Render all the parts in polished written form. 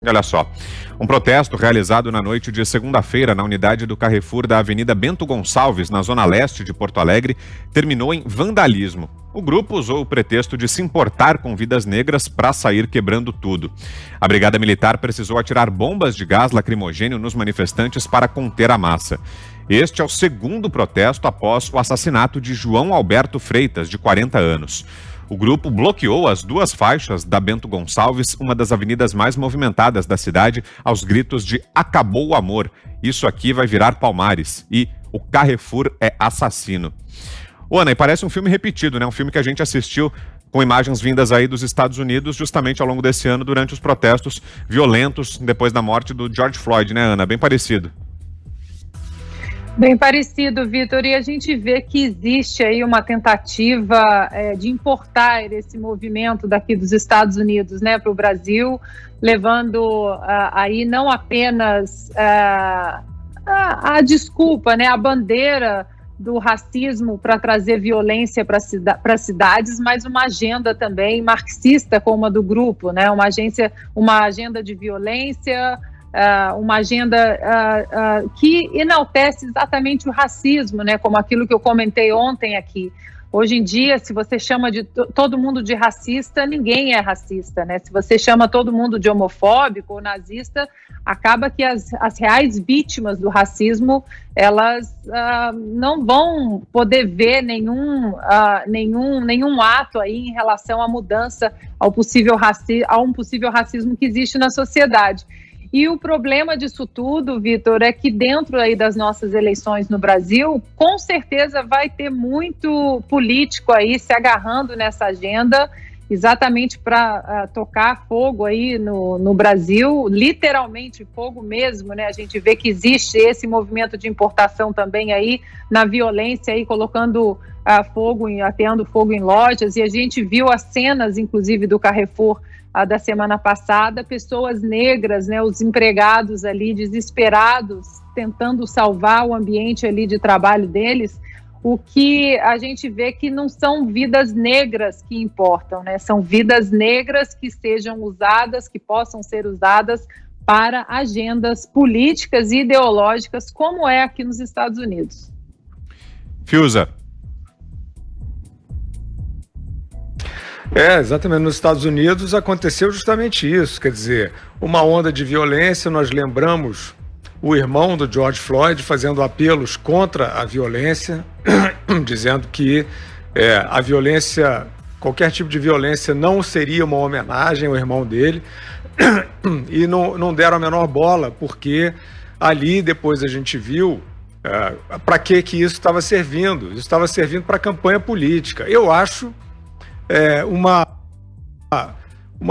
Olha só, um protesto realizado na noite de segunda-feira na unidade do Carrefour da Avenida Bento Gonçalves, na zona leste de Porto Alegre, terminou em vandalismo. O grupo usou o pretexto de se importar com vidas negras para sair quebrando tudo. A Brigada Militar precisou atirar bombas de gás lacrimogêneo nos manifestantes para conter a massa. Este é o segundo protesto após o assassinato de João Alberto Freitas, de 40 anos. O grupo bloqueou as duas faixas da Bento Gonçalves, uma das avenidas mais movimentadas da cidade, aos gritos de "Acabou o amor, isso aqui vai virar Palmares" e "O Carrefour é assassino". Ô, Ana, e parece um filme repetido, né? Um filme que a gente assistiu com imagens vindas aí dos Estados Unidos justamente ao longo desse ano, durante os protestos violentos depois da morte do George Floyd, né, Ana? Bem parecido. Bem parecido, Vitor, e a gente vê que existe aí uma tentativa de importar esse movimento daqui dos Estados Unidos, né, para o Brasil, levando aí não apenas a desculpa, né, a bandeira do racismo para trazer violência para as cidades, mas uma agenda também marxista como a do grupo, né, uma agenda de violência, uma agenda que enaltece exatamente o racismo, né, como aquilo que eu comentei ontem aqui. Hoje em dia, se você chama todo mundo de racista, ninguém é racista, né? Se você chama todo mundo de homofóbico ou nazista, acaba que as reais vítimas do racismo, elas não vão poder ver nenhum ato aí em relação à mudança a um possível racismo que existe na sociedade. E o problema disso tudo, Vitor, é que dentro aí das nossas eleições no Brasil, com certeza vai ter muito político aí se agarrando nessa agenda, exatamente para tocar fogo aí no Brasil, literalmente fogo mesmo, né? A gente vê que existe esse movimento de importação também aí na violência, aí colocando ateando fogo em lojas, e a gente viu as cenas, inclusive, do Carrefour da semana passada, pessoas negras, né, os empregados ali desesperados, tentando salvar o ambiente ali de trabalho deles. O que a gente vê que não são vidas negras que importam, né, são vidas negras que sejam usadas, que possam ser usadas para agendas políticas e ideológicas, como é aqui nos Estados Unidos. Fiuza. Exatamente. Nos Estados Unidos aconteceu justamente isso, quer dizer, uma onda de violência. Nós lembramos o irmão do George Floyd fazendo apelos contra a violência, dizendo que a violência, qualquer tipo de violência não seria uma homenagem ao irmão dele, e não deram a menor bola, porque ali depois a gente viu para que isso estava servindo. Isso estava servindo para campanha política. Eu acho uma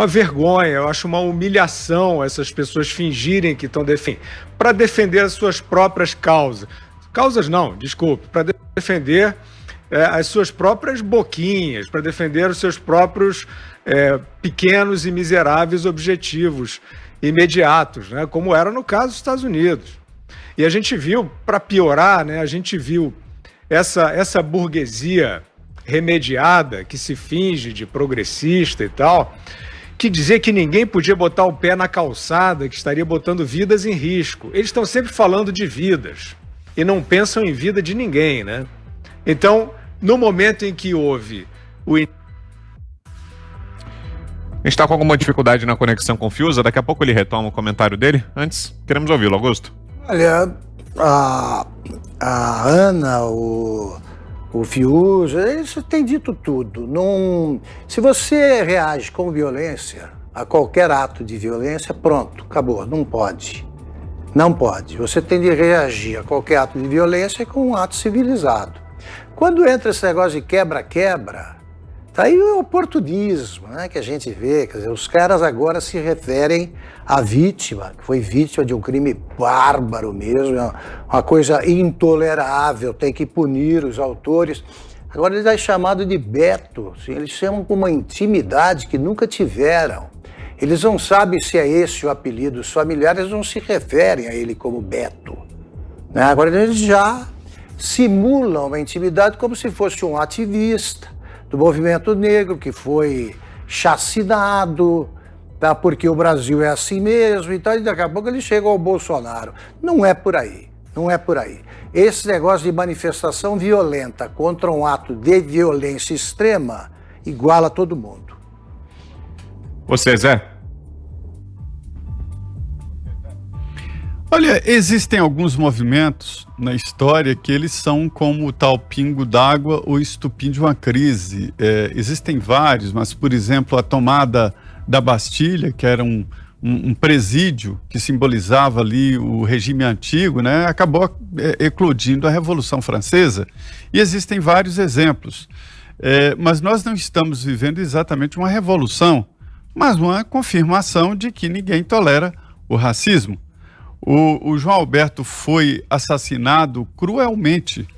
vergonha, eu acho uma humilhação essas pessoas fingirem que estão para defender as suas próprias causas. Causas não, desculpe, para defender as suas próprias boquinhas, para defender os seus próprios pequenos e miseráveis objetivos imediatos, né, como era no caso dos Estados Unidos. E a gente viu, para piorar, né, a gente viu essa burguesia remediada, que se finge de progressista e tal, que dizia que ninguém podia botar o pé na calçada, que estaria botando vidas em risco. Eles estão sempre falando de vidas e não pensam em vida de ninguém, né? Então, no momento em que houve o... A gente está com alguma dificuldade na conexão com o Fiuza, daqui a pouco ele retoma o comentário dele. Antes, queremos ouvi-lo, Augusto. Olha, a Ana, o Fiuza, isso tem dito tudo. Se você reage com violência a qualquer ato de violência, pronto, acabou, não pode. Não pode. Você tem de reagir a qualquer ato de violência com um ato civilizado. Quando entra esse negócio de quebra-quebra, tá aí o oportunismo, né, que a gente vê. Quer dizer, os caras agora se referem à vítima, que foi vítima de um crime bárbaro mesmo, uma coisa intolerável, tem que punir os autores. Agora ele é chamado de Beto, assim, eles chamam com uma intimidade que nunca tiveram. Eles não sabem se é esse o apelido, os familiares não se referem a ele como Beto, né? Agora eles já simulam uma intimidade como se fosse um ativista do movimento negro que foi chacinado, tá? Porque o Brasil é assim mesmo e tal, e daqui a pouco ele chega ao Bolsonaro. Não é por aí, não é por aí. Esse negócio de manifestação violenta contra um ato de violência extrema iguala todo mundo. Você, Zé? Olha, existem alguns movimentos na história que eles são como o tal pingo d'água ou estupim de uma crise. Existem vários, mas, por exemplo, a tomada da Bastilha, que era um presídio que simbolizava ali o regime antigo, né, acabou eclodindo a Revolução Francesa. E existem vários exemplos. Mas nós não estamos vivendo exatamente uma revolução, mas uma confirmação de que ninguém tolera o racismo. O João Alberto foi assassinado cruelmente.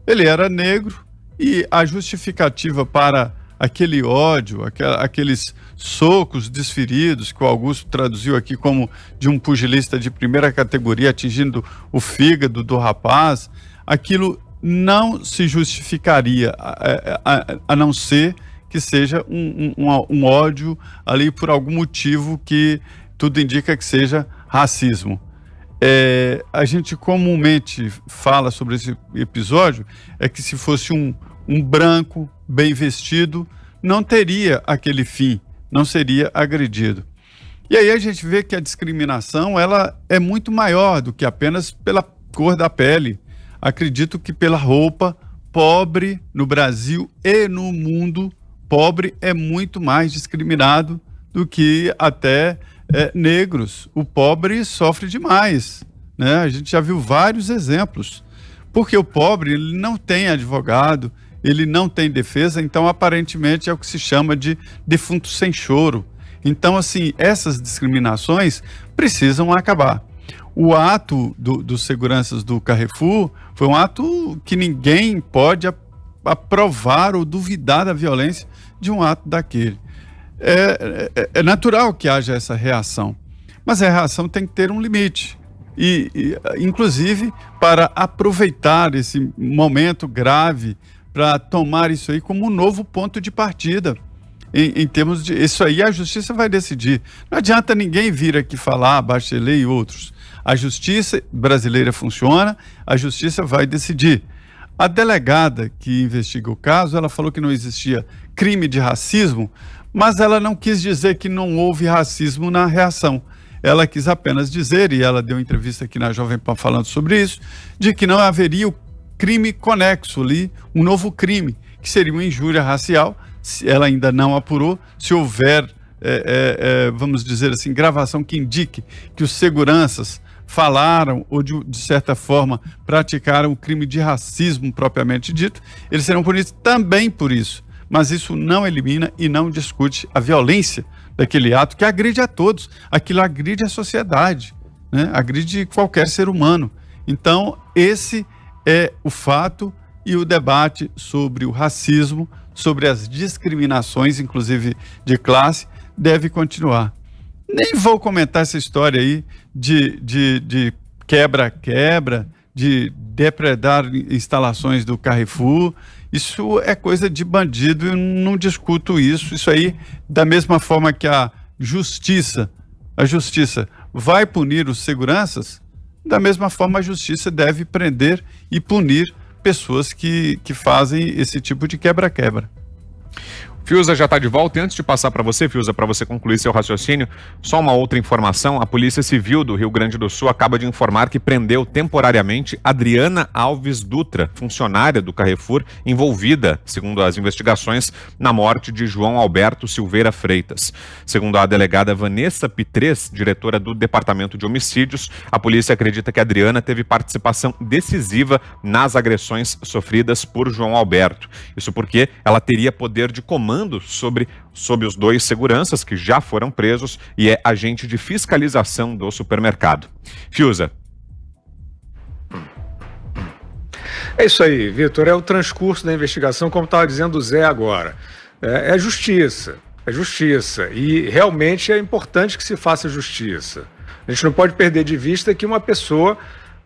Ele era negro e a justificativa para aquele ódio, aqueles socos desferidos que o Augusto traduziu aqui como de um pugilista de primeira categoria atingindo o fígado do rapaz, aquilo não se justificaria a não ser que seja um ódio ali por algum motivo que tudo indica que seja racismo. A gente comumente fala sobre esse episódio, que se fosse um branco bem vestido, não teria aquele fim, não seria agredido. E aí a gente vê que a discriminação ela é muito maior do que apenas pela cor da pele. Acredito que pela roupa. Pobre no Brasil e no mundo, pobre é muito mais discriminado do que até negros. O pobre sofre demais, né? A gente já viu vários exemplos, porque o pobre ele não tem advogado, ele não tem defesa, então aparentemente é o que se chama de defunto sem choro. Então, assim, essas discriminações precisam acabar. O ato dos seguranças do Carrefour foi um ato que ninguém pode aprovar ou duvidar da violência de um ato daquele. É natural que haja essa reação, mas a reação tem que ter um limite. Inclusive, para aproveitar esse momento grave, para tomar isso aí como um novo ponto de partida. Em termos de... Isso aí a justiça vai decidir. Não adianta ninguém vir aqui falar, Bachelet e outros. A justiça brasileira funciona, a justiça vai decidir. A delegada que investiga o caso, ela falou que não existia crime de racismo, mas ela não quis dizer que não houve racismo na reação. Ela quis apenas dizer, e ela deu entrevista aqui na Jovem Pan falando sobre isso, de que não haveria o crime conexo ali, um novo crime, que seria uma injúria racial. Ela ainda não apurou. Se houver, vamos dizer assim, gravação que indique que os seguranças falaram ou de certa forma praticaram o crime de racismo propriamente dito, eles serão punidos também por isso. Mas isso não elimina e não discute a violência daquele ato que agride a todos. Aquilo agride a sociedade, né? Agride qualquer ser humano. Então, esse é o fato, e o debate sobre o racismo, sobre as discriminações, inclusive de classe, deve continuar. Nem vou comentar essa história aí de quebra-quebra, de depredar instalações do Carrefour. Isso é coisa de bandido, eu não discuto isso. Isso aí, da mesma forma que a justiça vai punir os seguranças, da mesma forma a justiça deve prender e punir pessoas que fazem esse tipo de quebra-quebra. Fiuza já está de volta, e antes de passar para você, Fiuza, para você concluir seu raciocínio, só uma outra informação: a Polícia Civil do Rio Grande do Sul acaba de informar que prendeu temporariamente Adriana Alves Dutra, funcionária do Carrefour, envolvida, segundo as investigações, na morte de João Alberto Silveira Freitas. Segundo a delegada Vanessa Pitres, diretora do Departamento de Homicídios, a polícia acredita que a Adriana teve participação decisiva nas agressões sofridas por João Alberto. Isso porque ela teria poder de comando sobre os dois seguranças que já foram presos e é agente de fiscalização do supermercado. Fiuza. É isso aí, Vitor. É o transcurso da investigação, como estava dizendo o Zé agora. É justiça. É justiça. E realmente é importante que se faça justiça. A gente não pode perder de vista que uma pessoa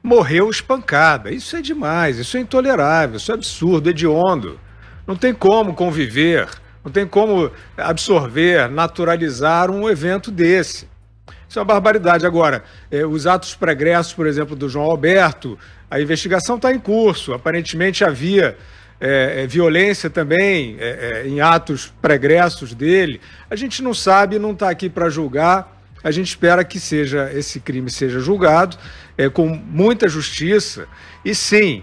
morreu espancada. Isso é demais, isso é intolerável, isso é absurdo, hediondo. Não tem como conviver Não tem como absorver, naturalizar um evento desse. Isso é uma barbaridade. Agora, os atos pregressos, por exemplo, do João Alberto, a investigação está em curso. Aparentemente havia violência também em atos pregressos dele. A gente não sabe, não está aqui para julgar. A gente espera que esse crime seja julgado com muita justiça. E sim,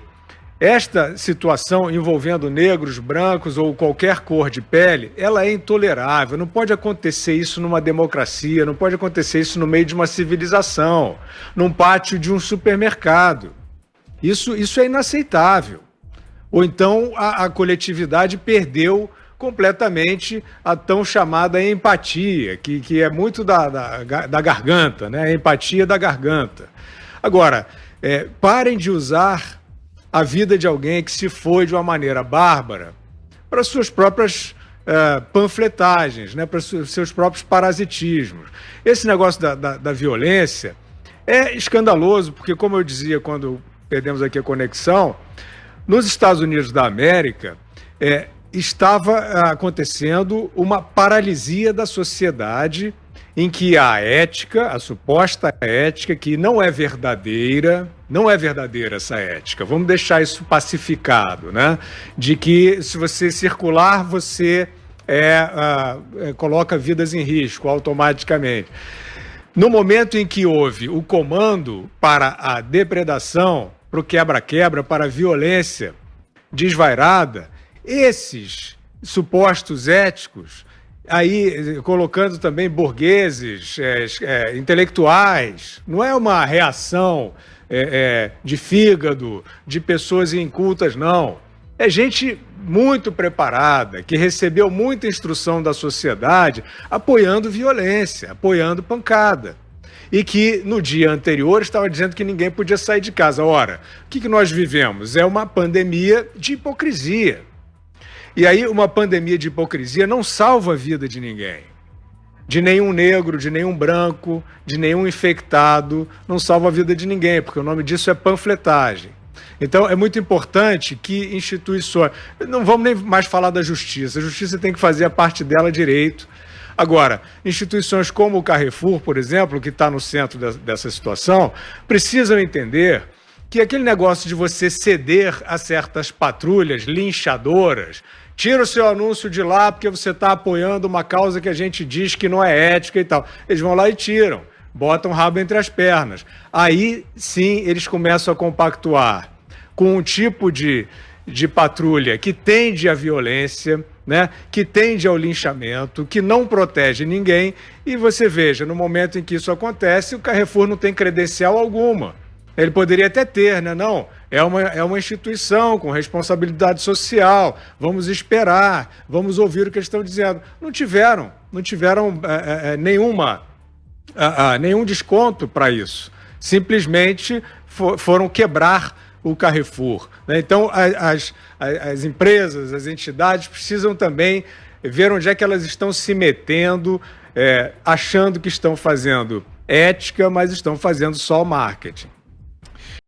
esta situação envolvendo negros, brancos ou qualquer cor de pele, ela é intolerável. Não pode acontecer isso numa democracia, não pode acontecer isso no meio de uma civilização, num pátio de um supermercado. Isso é inaceitável. Ou então a coletividade perdeu completamente a tão chamada empatia, que é muito da garganta, né? A empatia da garganta. Agora, parem de usar a vida de alguém que se foi de uma maneira bárbara para suas próprias panfletagens, né? Para seus próprios parasitismos. Esse negócio da violência é escandaloso, porque, como eu dizia quando perdemos aqui a conexão, nos Estados Unidos da América, estava acontecendo uma paralisia da sociedade em que a ética, a suposta ética, que não é verdadeira essa ética, vamos deixar isso pacificado, né? De que se você circular, você coloca vidas em risco automaticamente. No momento em que houve o comando para a depredação, para o quebra-quebra, para a violência desvairada, esses supostos éticos, aí colocando também burgueses, intelectuais, não é uma reação de fígado, de pessoas incultas, não. É gente muito preparada, que recebeu muita instrução da sociedade, apoiando violência, apoiando pancada. E que no dia anterior estava dizendo que ninguém podia sair de casa. Ora, o que nós vivemos? É uma pandemia de hipocrisia. E aí uma pandemia de hipocrisia não salva a vida de ninguém. De nenhum negro, de nenhum branco, de nenhum infectado, não salva a vida de ninguém, porque o nome disso é panfletagem. Então é muito importante que instituições... Não vamos nem mais falar da justiça, a justiça tem que fazer a parte dela direito. Agora, instituições como o Carrefour, por exemplo, que está no centro dessa situação, precisam entender que aquele negócio de você ceder a certas patrulhas linchadoras, tira o seu anúncio de lá porque você está apoiando uma causa que a gente diz que não é ética e tal. Eles vão lá e tiram, botam o rabo entre as pernas. Aí, sim, eles começam a compactuar com um tipo de patrulha que tende à violência, né, que tende ao linchamento, que não protege ninguém. E você veja, no momento em que isso acontece, o Carrefour não tem credencial alguma. Ele poderia até ter, né? Não, é uma instituição com responsabilidade social, vamos esperar, vamos ouvir o que eles estão dizendo. Não tiveram nenhum desconto para isso. Simplesmente foram quebrar o Carrefour, né? Então, as empresas, as entidades precisam também ver onde é que elas estão se metendo, achando que estão fazendo ética, mas estão fazendo só marketing.